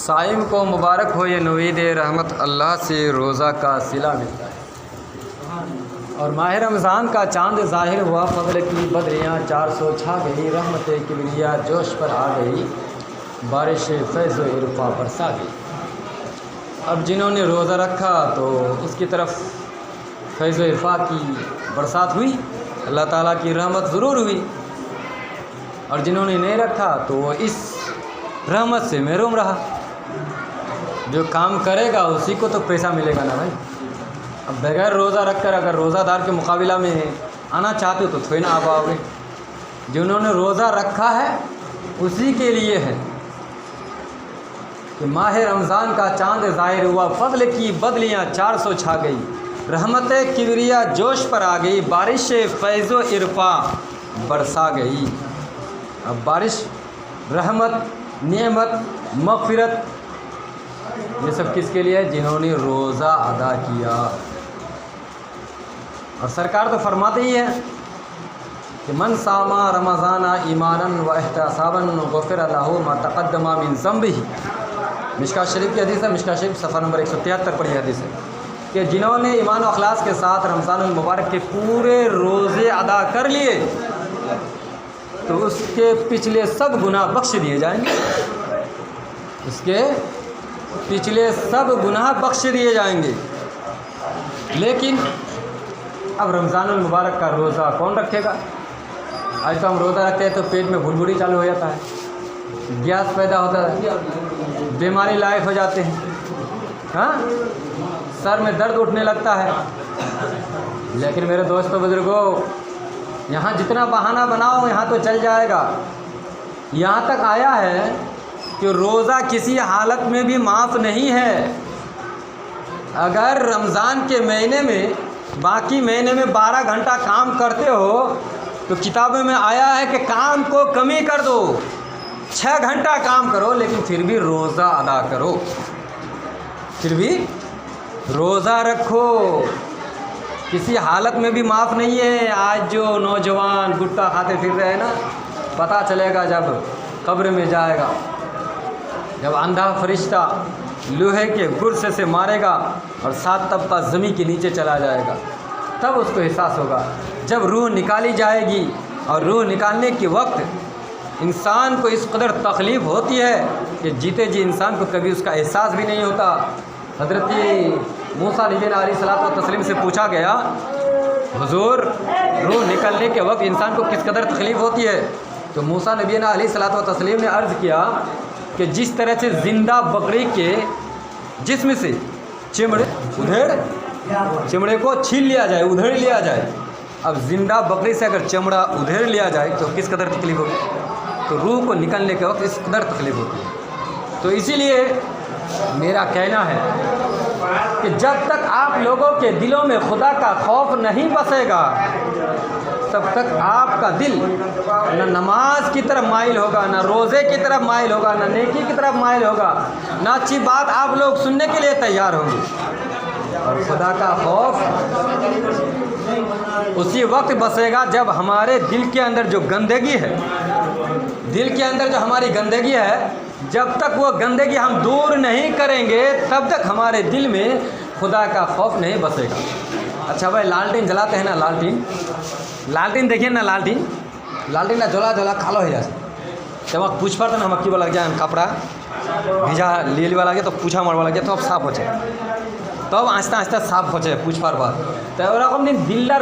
صائم کو مبارک ہو یہ نوید رحمت اللہ سے روزہ کا صلہ ملتا ہے۔ اور ماہ رمضان کا چاند ظاہر ہوا، فضل کی بدریاں 400 چھا گئی، رحمت کبریا جوش پر آ گئی، بارش فیض و عرفا برسا گئی۔ اب جنہوں نے روزہ رکھا تو اس کی طرف فیض و عرفا کی برسات ہوئی، اللہ تعالیٰ کی رحمت ضرور ہوئی، اور جنہوں نے نہیں رکھا تو وہ اس رحمت سے محروم رہا۔ جو کام کرے گا اسی کو تو پیسہ ملے گا نا بھائی۔ اب بغیر روزہ رکھ کر اگر روزہ دار کے مقابلہ میں آنا چاہتے ہو تو تھوڑی نہ آ پاؤ گے۔ جنہوں نے روزہ رکھا ہے اسی کے لیے ہے کہ ماہ رمضان کا چاند ظاہر ہوا، فضل کی بدلیاں 400 چھا گئی، رحمت کبریا جوش پر آ گئی، بارش فیض و عرفا برسا گئی۔ اب بارش، رحمت، نعمت، مغفرت، یہ سب کس کے لیے ہے؟ جنہوں نے روزہ ادا کیا۔ اور سرکار تو فرماتے ہی ہے کہ من صام رمضان ایمانا و احتسابا غفر له ما تقدم من ذنبه۔ مشکوٰۃ شریف کی حدیث ہے، مشکوٰۃ شریف صفحہ نمبر 173 پر یہ حدیث ہے کہ جنہوں نے ایمان و اخلاص کے ساتھ رمضان المبارک کے پورے روزے ادا کر لیے تو اس کے پچھلے سب گناہ بخش دیے جائیں گے، اس کے پچھلے سب گناہ بخش دیے جائیں گے۔ لیکن اب رمضان المبارک کا روزہ کون رکھے گا؟ آج تو ہم روزہ رکھتے ہیں تو پیٹ میں بھڑبڑی چالو ہو جاتا ہے، گیس پیدا ہوتا ہے، بیماری لائق ہو جاتے ہیں، ہاں، سر میں درد اٹھنے لگتا ہے۔ لیکن میرے دوستوں بزرگوں، یہاں جتنا بہانہ بناؤ یہاں تو چل جائے گا۔ یہاں تک آیا ہے کہ روزہ کسی حالت میں بھی معاف نہیں ہے۔ اگر رمضان کے مہینے میں باقی مہینے میں 12 گھنٹہ کام کرتے ہو تو کتابوں میں آیا ہے کہ کام کو کمی کر دو، 6 گھنٹہ کام کرو لیکن پھر بھی روزہ ادا کرو، پھر بھی روزہ رکھو۔ کسی حالت میں بھی معاف نہیں ہے۔ آج جو نوجوان گٹکا کھاتے پھر رہے ہیں نا، پتہ چلے گا جب قبر میں جائے گا، جب اندھا فرشتہ لوہے کے گرز سے مارے گا اور 7 طبقہ زمین کے نیچے چلا جائے گا، تب اس کو احساس ہوگا۔ جب روح نکالی جائے گی اور روح نکالنے کے وقت انسان کو اس قدر تکلیف ہوتی ہے کہ جیتے جی انسان کو کبھی اس کا احساس بھی نہیں ہوتا۔ حضرت موسیٰ نبی علیہ الصلوۃ والتسلیم سے پوچھا گیا، حضور روح نکلنے کے وقت انسان کو کس قدر تکلیف ہوتی ہے؟ تو موسیٰ نبی علیہ الصلوۃ والتسلیم نے عرض کیا کہ جس طرح سے زندہ بکری کے جسم سے چمڑے کو چھین لیا جائے، ادھیڑ لیا جائے، اب زندہ بکری سے اگر چمڑا ادھیڑ لیا جائے تو کس قدر تکلیف ہوگی؟ تو روح کو نکلنے کے وقت اس قدر تکلیف ہوتی ہے۔ تو اسی لیے میرا کہنا ہے کہ جب تک آپ لوگوں کے دلوں میں خدا کا خوف نہیں بسے گا تب تک آپ کا دل نہ نماز کی طرف مائل ہوگا، نہ روزے کی طرف مائل ہوگا، نہ نیکی کی طرف مائل ہوگا، نہ اچھی بات آپ لوگ سننے کے لیے تیار ہوں گے۔ اور خدا کا خوف اسی وقت بسے گا جب ہمارے دل کے اندر جو گندگی ہے، دل کے اندر جو ہماری گندگی ہے، جب تک وہ گندگی ہم دور نہیں کریں گے تب تک ہمارے دل میں خدا کا خوف نہیں بسے گا۔ اچھا بھائی، لالٹین جلاتے ہیں نا، لالٹین دیکھیے نا، لالٹین نا جلا کھالو ہو جائے جب آپ پوچھ پڑتا نا ہم کی لگ جائے کپڑا بھیجا لے لیوا لگے تو پوچھا مروا لگے تو اب صاف ہو جائے، تب آہستہ آہستہ صاف ہو جائے پوچھ پار بات تو এরকম দিন দিলদার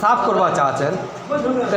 সাফ করবা চাচ্ছেন তো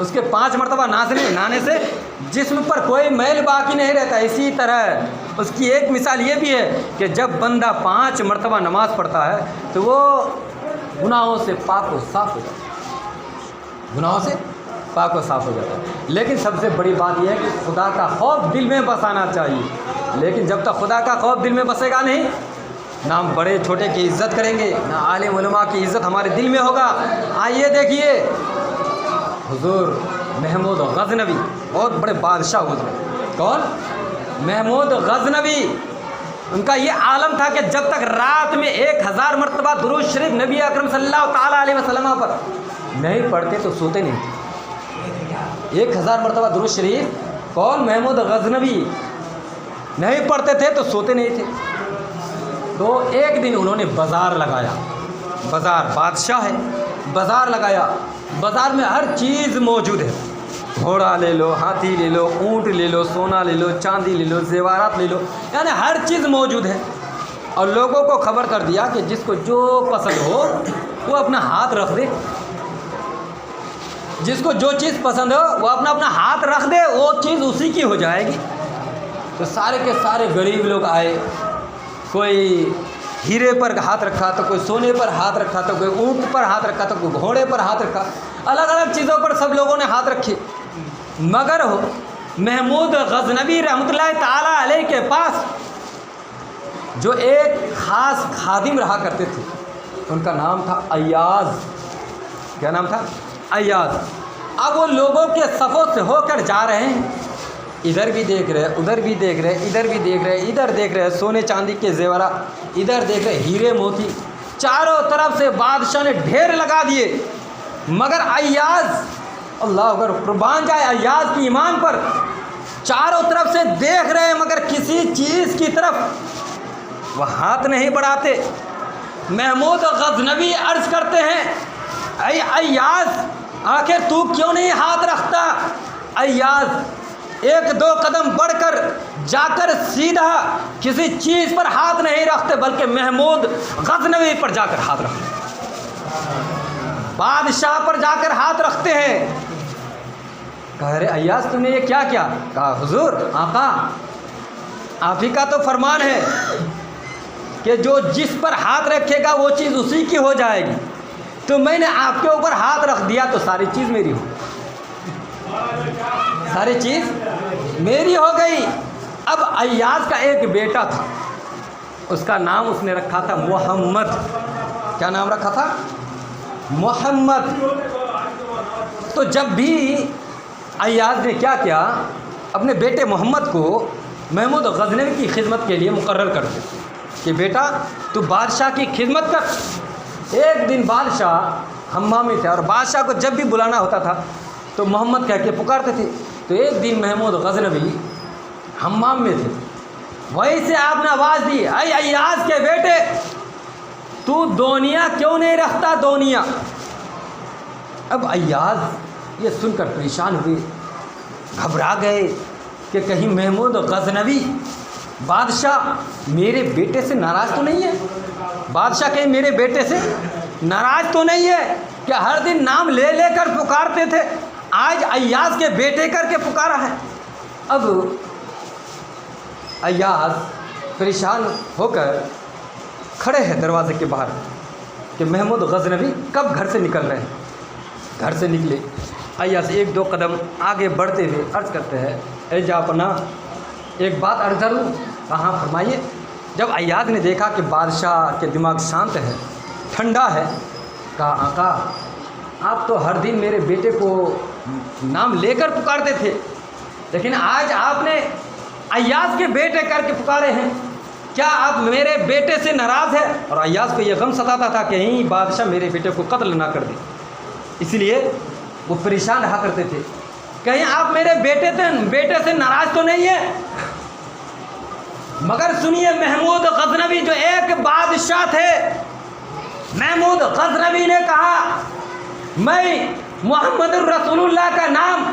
اس کے 5 مرتبہ نہانے سے جسم پر کوئی میل باقی نہیں رہتا. اسی طرح اس کی ایک مثال یہ بھی ہے کہ جب بندہ 5 مرتبہ نماز پڑھتا ہے تو وہ گناہوں سے پاک و صاف ہو جاتا ہے. گناہوں سے پاک و صاف ہو جاتا ہے. لیکن سب سے بڑی بات یہ ہے کہ خدا کا خوف دل میں بسانا چاہیے. لیکن جب تک خدا کا خوف دل میں بسے گا نہیں، نہ ہم بڑے چھوٹے کی عزت کریں گے، نہ عالم علماء کی عزت ہمارے دل میں ہوگا. آئیے دیکھیے حضور محمود غزنوی، بہت بڑے بادشاہ گزرے. کون؟ محمود غزنوی. ان کا یہ عالم تھا کہ جب تک رات میں 1000 مرتبہ درود شریف نبی اکرم صلی اللہ تعالیٰ علیہ وسلم پر نہیں پڑھتے تو سوتے نہیں تھے. 1000 مرتبہ درود شریف کون؟ محمود غزنوی نہیں پڑھتے تھے تو سوتے نہیں تھے. تو ایک دن انہوں نے بازار لگایا. بازار، بادشاہ ہے، بازار لگایا. بازار میں ہر چیز موجود ہے. گھوڑا لے لو، ہاتھی لے لو، اونٹ لے لو، سونا لے لو، چاندی لے لو، زیورات لے لو، یعنی ہر چیز موجود ہے. اور لوگوں کو خبر کر دیا کہ جس کو جو پسند ہو وہ اپنا ہاتھ رکھ دے. جس کو جو چیز پسند ہو وہ اپنا ہاتھ رکھ دے، وہ چیز اسی کی ہو جائے گی. تو سارے کے سارے غریب لوگ آئے. کوئی ہیرے پر ہاتھ رکھا تو کوئی سونے پر ہاتھ رکھا تو کوئی اونٹ پر ہاتھ رکھا تو کوئی گھوڑے پر ہاتھ رکھا. الگ الگ چیزوں پر سب لوگوں نے ہاتھ رکھے. مگر محمود غزنوی رحمۃ اللہ تعالیٰ علیہ کے پاس جو ایک خاص خادم رہا کرتے تھے، ان کا نام تھا ایاز. کیا نام تھا؟ ایاز. اب وہ لوگوں کے صفوں سے ہو کر جا رہے ہیں. ادھر بھی دیکھ رہے، ادھر بھی دیکھ رہے، ادھر بھی دیکھ رہے، ادھر دیکھ رہے سونے چاندی کے زیورات، ادھر دیکھ رہے ہیرے موتی. چاروں طرف سے بادشاہ نے ڈھیر لگا دیے. مگر ایاز، اللہ اکبر، قربان جائے ایاز کی ایمان پر، چاروں طرف سے دیکھ رہے مگر کسی چیز کی طرف وہ ہاتھ نہیں بڑھاتے. محمود غزنوی عرض کرتے ہیں، اے ایاز، آخر تو کیوں نہیں ہاتھ رکھتا؟ ایاز 1-2 قدم بڑھ کر جا کر سیدھا کسی چیز پر ہاتھ نہیں رکھتے بلکہ محمود غزنوی پر جا کر ہاتھ رکھتے، بادشاہ پر جا کر ہاتھ رکھتے ہیں. کہہ رہے ایاز تم نے یہ کیا کیا؟ کہا حضور، آقا آپ ہی کا تو فرمان ہے کہ جو جس پر ہاتھ رکھے گا وہ چیز اسی کی ہو جائے گی. تو میں نے آپ کے اوپر ہاتھ رکھ دیا تو ساری چیز میری ہو، ساری چیز میری ہو گئی. اب ایاز کا ایک بیٹا تھا، اس کا نام اس نے رکھا تھا محمد. کیا نام رکھا تھا؟ محمد. تو جب بھی ایاز نے کیا کیا، اپنے بیٹے محمد کو محمود غزنوی کی خدمت کے لیے مقرر کر دیا کہ بیٹا تو بادشاہ کی خدمت کر. ایک دن بادشاہ حمام میں تھے اور بادشاہ کو جب بھی بلانا ہوتا تھا تو محمد کہہ کے پکارتے تھے. تو ایک دن محمود غزنوی حمام میں تھے، وہیں سے آپ نے آواز دی، اے ایاز کے بیٹے تو دونیا کیوں نہیں رکھتا؟ دونیا. اب ایاز یہ سن کر پریشان ہوئے، گھبرا گئے کہ کہیں محمود غزنوی بادشاہ میرے بیٹے سے ناراض تو نہیں ہے؟ بادشاہ کہیں میرے بیٹے سے ناراض تو نہیں ہے کہ ہر دن نام لے لے کر پکارتے تھے، آج ایاز کے بیٹے کر کے پکارا ہے. اب ایاز پریشان ہو کر کھڑے ہیں دروازے کے باہر کہ محمود غزنوی کب گھر سے نکل رہے ہیں. گھر سے نکلے. ایاز 1-2 قدم آگے بڑھتے ہوئے عرض کرتے ہیں، اے جاپنا ایک بات عرض کروں؟ کہاں؟ فرمائیے. جب ایاز نے دیکھا کہ بادشاہ کے دماغ شانت ہے، ٹھنڈا ہے، کہا آقا آپ تو ہر دن میرے بیٹے کو نام لے کر پکارتے تھے، لیکن آج آپ نے ایاز کے بیٹے کر کے پکارے ہیں، کیا آپ میرے بیٹے سے ناراض ہے؟ اور ایاز کو یہ غم ستاتا تھا کہ کہیں بادشاہ میرے بیٹے کو قتل نہ کر دے، اس لیے وہ پریشان رہا کرتے تھے، کہیں آپ میرے بیٹے سے ناراض تو نہیں ہے؟ مگر سنیے، محمود غزنوی جو ایک بادشاہ تھے، محمود غزنوی نے کہا میں محمد الرسول اللہ کا نام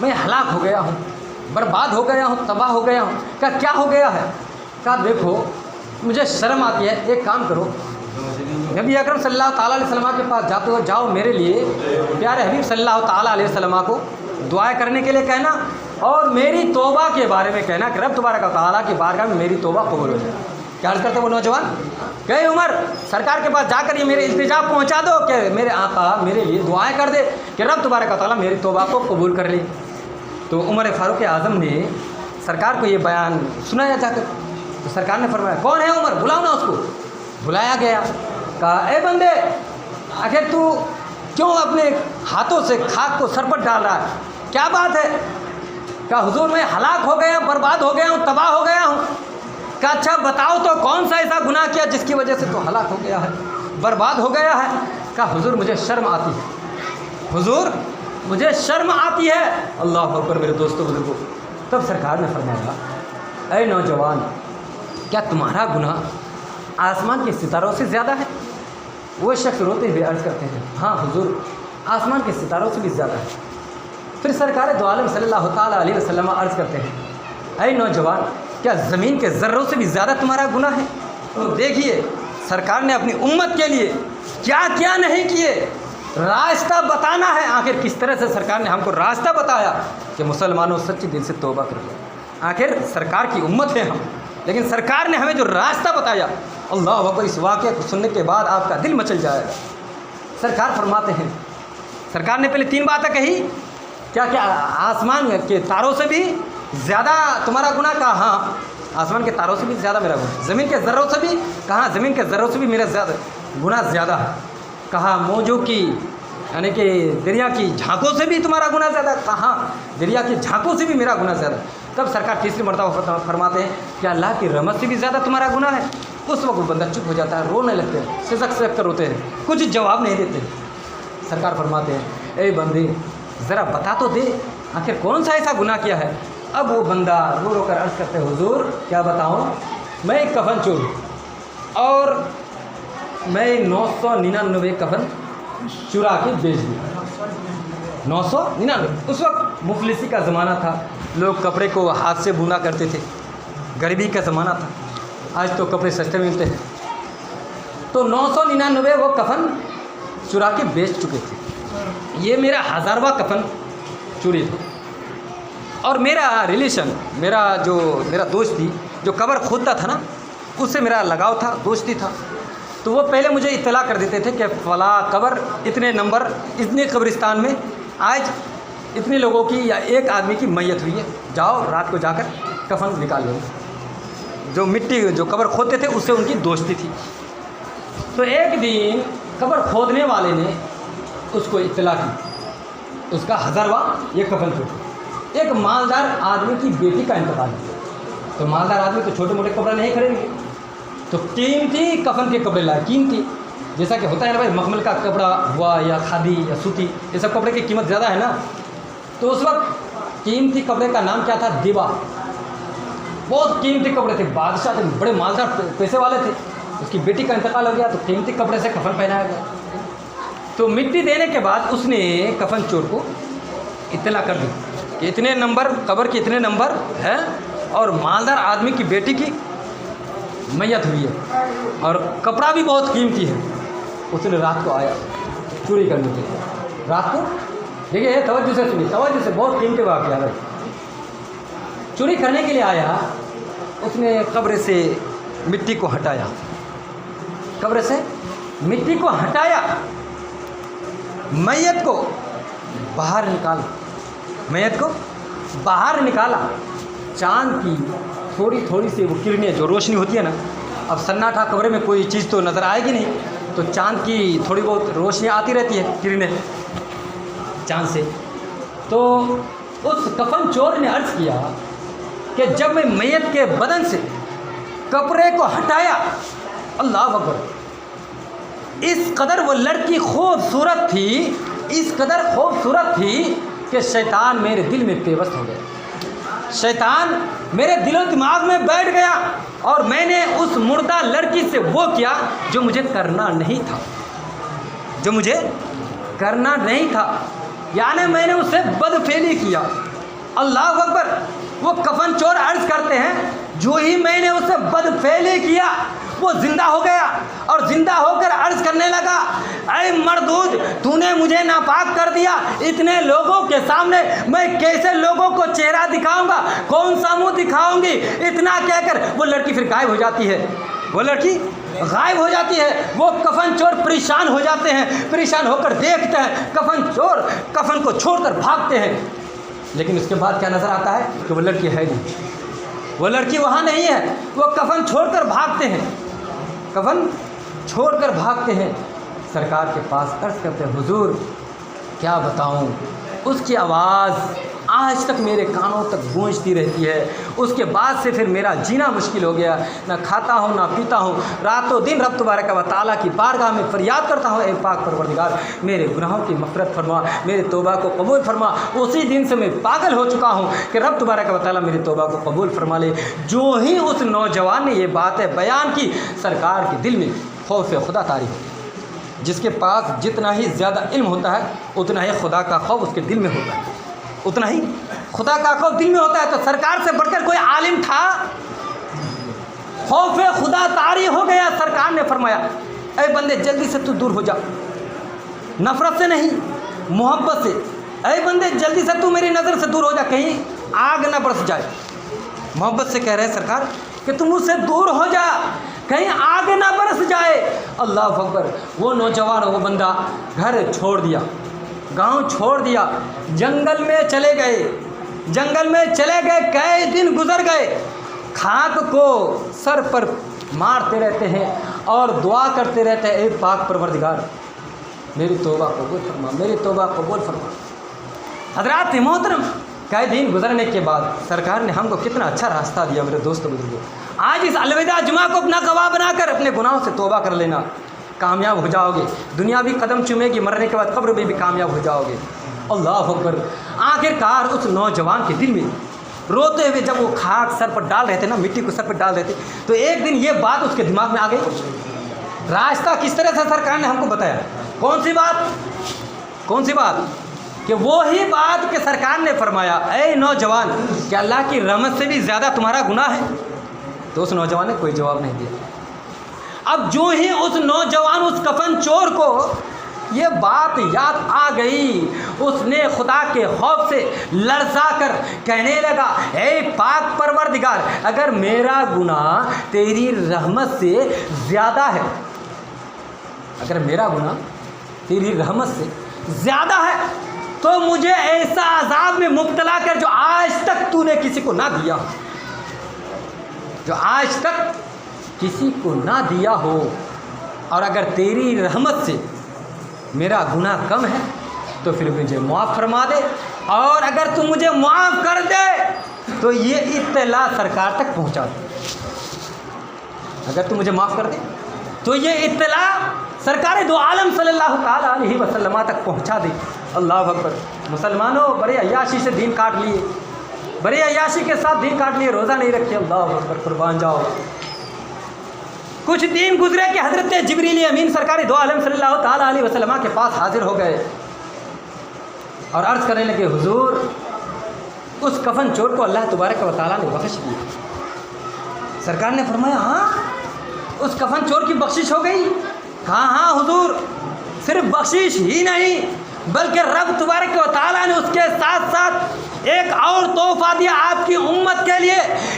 میں ہلاک ہو گیا ہوں، برباد ہو گیا ہوں، تباہ ہو گیا ہوں۔ کہا کیا ہو گیا ہے؟ کہا دیکھو مجھے شرم آتی ہے، ایک کام کرو، نبی اکرم صلی اللہ تعالیٰ علیہ وسلم کے پاس جاتے ہو، جاؤ میرے لیے پیارے حبیب صلی اللہ تعالیٰ علیہ وسلم کو دعائیں کرنے کے لیے کہنا، اور میری توبہ کے بارے میں کہنا کہ رب تبارک و تعالیٰ کی بارگاہ میں میری توبہ قبول ہو جائے۔ کیا عرض کرتے وہ نوجوان؟ کہ عمر سرکار کے پاس جا کر یہ میرے التجا پہنچا دو کہ میرے آقا میرے لیے دعائیں کر دے کہ رب تبارک و تعالیٰ میری توبہ کو قبول کر لے۔ تو عمر فاروق اعظم نے سرکار کو یہ بیان سنایا جا کر، تو سرکار نے فرمایا کون ہے عمر، بلاؤ نا اس کو۔ بلایا گیا، کہا اے بندے آخر تو کیوں اپنے ہاتھوں سے خاک کو سر پر ڈال رہا ہے، کیا بات ہے؟ کہا حضور میں ہلاک ہو گیا ہوں، برباد ہو گیا ہوں، تباہ ہو گیا ہوں۔ کہا اچھا بتاؤ تو کون سا ایسا گناہ کیا جس کی وجہ سے تو ہلاک ہو گیا ہے، برباد ہو گیا ہے؟ کہا حضور مجھے شرم آتی ہے، حضور مجھے شرم آتی ہے۔ اللہ اکبر میرے دوستوں بزرگوں۔ تب سرکار نے فرمایا اے نوجوان، کیا تمہارا گناہ آسمان کے ستاروں سے زیادہ ہے؟ وہ شخص روتے ہوئے عرض کرتے ہیں ہاں حضور آسمان کے ستاروں سے بھی زیادہ ہے۔ پھر سرکار دو عالم صلی اللہ تعالیٰ علیہ وسلم عرض کرتے ہیں اے نوجوان، کیا زمین کے ذروں سے بھی زیادہ تمہارا گناہ ہے؟ تو دیکھیے سرکار نے اپنی امت کے لیے کیا کیا نہیں کیے، راستہ بتانا ہے۔ آخر کس طرح سے سرکار نے ہم کو راستہ بتایا کہ مسلمانوں سچے دل سے توبہ کرو۔ آخر سرکار کی امت ہے ہم، لیکن سرکار نے ہمیں جو راستہ بتایا، اللہ اکبر، اس واقعے کو سننے کے بعد آپ کا دل مچل جائے گا۔ سرکار فرماتے ہیں، سرکار نے پہلے 3 باتیں کہی، کیا کیا آسمان کے تاروں سے بھی زیادہ تمہارا گناہ؟ کہا ہاں آسمان کے تاروں سے بھی زیادہ میرا گناہ۔ زمین کے ذروں سے بھی؟ کہا زمین کے ذروں سے بھی میرا زیادہ گناہ زیادہ ہے۔ کہا موجوں کی یعنی کہ دریا کی جھانکوں سے بھی تمہارا گناہ زیادہ ہے؟ کہا ہاں دریا کی جھانکوں سے بھی میرا گناہ زیادہ ہے۔ تب سرکار تیسری مرتبہ فرماتے ہیں کہ اللہ کی رحمت سے بھی زیادہ تمہارا گناہ ہے۔ اس وقت وہ بندہ چپ ہو جاتا ہے، رونے لگتے ہیں، سسک سسک کر روتے ہیں، کچھ جواب نہیں دیتے۔ سرکار فرماتے ہیں اے بندے ذرا بتا تو دے آخر کون سا ایسا گناہ کیا ہے؟ اب وہ بندہ رو رو کر عرض کرتے ہیں حضور کیا بتاؤں، میں ایک کفن چور ہوں اور میں 999 کفن چرا کے بیچ دیا۔ 999۔ اس وقت مفلسی کا زمانہ تھا، لوگ کپڑے کو ہاتھ سے بونا کرتے تھے، غریبی کا زمانہ تھا، آج تو کپڑے سستے ملتے ہیں۔ تو 999 وہ کفن چرا کے بیچ چکے تھے۔ یہ میرا 1000واں کفن چوری تھا، اور میرا ریلیشن میرا دوست تھی جو قبر کھودتا تھا نا، اس سے میرا لگاؤ تھا، دوستی تھا، تو وہ پہلے مجھے اطلاع کر دیتے تھے کہ فلاں قبر اتنے نمبر اتنے قبرستان میں آج اتنے لوگوں کی یا ایک آدمی کی میت ہوئی ہے، جاؤ رات کو جا کر کفن نکال لو۔ جو مٹی جو قبر کھودتے تھے اس سے ان کی دوستی تھی۔ تو ایک دن قبر کھودنے والے نے اس کو اطلاع کی، اس کا 1000واں یہ کفن چوری، ایک مالدار آدمی کی بیٹی کا انتقال کیا۔ تو مالدار آدمی تو چھوٹے موٹے کپڑے نہیں خرید گے، تو قیمتی کفن کے کپڑے لائے، قیمتی، جیسا کہ ہوتا ہے نا بھائی، مخمل کا کپڑا ہوا یا کھادی یا سوتی، یہ سب کپڑے کی قیمت زیادہ ہے نا۔ تو اس وقت قیمتی کپڑے کا نام کیا تھا؟ دیبا۔ بہت قیمتی کپڑے تھے، بادشاہ تھے، بڑے مالدار پیسے والے تھے۔ اس کی بیٹی کا انتقال ہو گیا تو قیمتی کپڑے سے کفن پہنایا گیا۔ تو مٹی دینے کے بعد اس نے کفن چور کو اطلاع کر دی کہ اتنے نمبر قبر کے اتنے نمبر ہے اور مالدار آدمی کی بیٹی کی میت ہوئی ہے اور کپڑا بھی بہت قیمتی ہے۔ اس نے رات کو آیا چوری کرنے کے لیے، رات کو دیکھیے توجہ سے سنیے، توجہ سے، بہت قیمتی واقعہ ہے۔ چوری کرنے کے لیے آیا، اس نے قبر سے مٹی کو ہٹایا، قبر سے مٹی کو ہٹایا، میت کو باہر نکالا، میت کو باہر نکالا۔ چاند کی تھوڑی تھوڑی سی وہ کرنیں جو روشنی ہوتی ہے نا، اب سناٹا قبر میں کوئی چیز تو نظر آئے گی نہیں، تو چاند کی تھوڑی بہت روشنی آتی رہتی ہے، کرنیں چاند سے۔ تو اس کفن چور نے عرض کیا کہ جب میں میت کے بدن سے کپڑے کو ہٹایا، اللہ اکبر، اس قدر وہ لڑکی خوبصورت تھی، اس قدر خوبصورت تھی کہ شیطان میرے دل میں پیوست ہو گیا، شیطان میرے دل و دماغ میں بیٹھ گیا، اور میں نے اس مردہ لڑکی سے وہ کیا جو مجھے کرنا نہیں تھا، جو مجھے کرنا نہیں تھا۔ یعنی میں نے اسے بدفعلی کیا۔ اللہ اکبر۔ وہ کفن چور عرض کرتے ہیں جو ہی میں نے اسے بدفعلی کیا وہ زندہ ہو گیا اور زندہ ہو کر عرض کرنے لگا، اے مردود، تو نے مجھے ناپاک کر دیا، اتنے لوگوں کے سامنے میں کیسے لوگوں کو چہرہ دکھاؤں گا، کون سا منہ دکھاؤں گی؟ اتنا کہہ کر وہ لڑکی پھر غائب ہو جاتی ہے، وہ لڑکی غائب ہو جاتی ہے۔ وہ کفن چور پریشان ہو جاتے ہیں، پریشان ہو کر دیکھتے ہیں، کفن چور کفن کو چھوڑ کر بھاگتے ہیں۔ لیکن اس کے بعد کیا نظر آتا ہے کہ وہ لڑکی ہے نہیں، وہ لڑکی وہاں نہیں ہے، وہ کفن چھوڑ کر بھاگتے ہیں، کفن چھوڑ کر بھاگتے ہیں۔ سرکار کے پاس عرض کرتے ہیں، حضور کیا بتاؤں، اس کی آواز آج تک میرے کانوں تک گونجتی رہتی ہے، اس کے بعد سے پھر میرا جینا مشکل ہو گیا، نہ کھاتا ہوں نہ پیتا ہوں، رات و دن رب تبارک و تعالیٰ کی بارگاہ میں فریاد کرتا ہوں، اے پاک پروردگار میرے گناہوں کی مغفرت فرما، میرے توبہ کو قبول فرما۔ اسی دن سے میں پاگل ہو چکا ہوں کہ رب تبارک و تعالیٰ میری توبہ کو قبول فرما لے۔ جو ہی اس نوجوان نے یہ باتیں بیان کی، سرکار کے دل میں خوف خدا طاری ہو گیا۔ جس کے پاس جتنا ہی زیادہ علم ہوتا ہے اتنا ہی خدا کا خوف اس کے دل میں ہوتا ہے، اتنا ہی خدا کا خوف دل میں ہوتا ہے۔ تو سرکار سے بڑھ کر کوئی عالم تھا؟ خوف خدا طاری ہو گیا۔ سرکار نے فرمایا، اے بندے جلدی سے تو دور ہو جا، نفرت سے نہیں محبت سے، اے بندے جلدی سے تو میری نظر سے دور ہو جا، کہیں آگ نہ برس جائے۔ محبت سے کہہ رہے ہیں سرکار کہ تم مجھ سے دور ہو جا، کہیں آگ نہ برس جائے۔ اللہ اکبر۔ وہ نوجوان وہ بندہ گھر چھوڑ دیا، گاؤں چھوڑ دیا، جنگل میں چلے گئے، جنگل میں چلے گئے، کئی دن گزر گئے، خاک کو سر پر مارتے رہتے ہیں اور دعا کرتے رہتے ہیں، اے پاک پروردگار میری توبہ قبول فرما، میری توبہ قبول فرما۔ حضرات محترم، کئی دن گزرنے کے بعد سرکار نے ہم کو کتنا اچھا راستہ دیا میرے دوست بزرگوں۔ آج اس الوداع جمعہ کو اپنا گواہ بنا کر اپنے گناہوں سے توبہ کر لینا، کامیاب ہو جاؤ گے، دنیا بھی قدم چومے گی، مرنے کے بعد قبر میں بھی کامیاب ہو جاؤ گے۔ اللہ اکبر۔ آخر کار اس نوجوان کے دل میں روتے ہوئے جب وہ خاک سر پر ڈال رہے تھے نا، مٹی کو سر پر ڈال رہے تھے، تو ایک دن یہ بات اس کے دماغ میں آ گئی۔ راستہ کس طرح سے سرکار نے ہم کو بتایا؟ کون سی بات؟ کون سی بات؟ کہ وہی بات کہ سرکار نے فرمایا، اے نوجوان، کہ اللہ کی رحمت سے بھی زیادہ تمہارا گناہ ہے؟ تو اس نوجوان نے کوئی جواب نہیں دیا۔ اب جو ہی اس نوجوان اس کفن چور کو یہ بات یاد آ گئی، اس نے خدا کے خوف سے لرزا کر کہنے لگا، اے پاک پروردگار، اگر میرا گناہ تیری رحمت سے زیادہ ہے، اگر میرا گناہ تیری رحمت سے زیادہ ہے تو مجھے ایسا عذاب میں مبتلا کر جو آج تک تو نے کسی کو نہ دیا، جو آج تک کسی کو نہ دیا ہو، اور اگر تیری رحمت سے میرا گناہ کم ہے تو پھر مجھے معاف فرما دے، اور اگر تو مجھے معاف کر دے تو یہ اطلاع سرکار تک پہنچا دے، اگر تو مجھے معاف کر دے تو یہ اطلاع سرکار دو عالم صلی اللہ تعالیٰ علیہ وسلم تک پہنچا دے۔ اللہ اکبر۔ مسلمانوں بڑے عیاشی سے دین کاٹ لیے، بڑے عیاشی کے ساتھ دین کاٹ لیے، روزہ نہیں رکھے، اللہ اکبر، قربان جاؤ۔ کچھ دن گزرے کہ حضرت جبریل امین سرکار دو عالم صلی اللہ تعالیٰ علیہ وسلم کے پاس حاضر ہو گئے اور عرض کرنے لگے، حضور اس کفن چور کو اللہ تبارک و تعالیٰ نے بخش دیا۔ سرکار نے فرمایا، ہاں اس کفن چور کی بخشش ہو گئی؟ کہا، ہاں حضور، صرف بخشش ہی نہیں بلکہ رب تبارک و تعالیٰ نے اس کے ساتھ ساتھ ایک اور تحفہ دیا آپ کی امت کے لیے،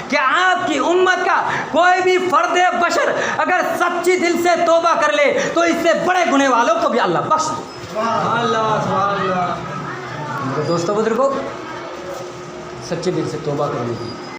کہ آپ کی امت کا کوئی بھی فرد بشر اگر سچی دل سے توبہ کر لے تو اس سے بڑے گناہ والوں کو بھی اللہ بخش دے۔ سبحان اللہ، سبحان اللہ۔ میرے دوستو بزرگوں، سچے دل سے توبہ کر لیجیے۔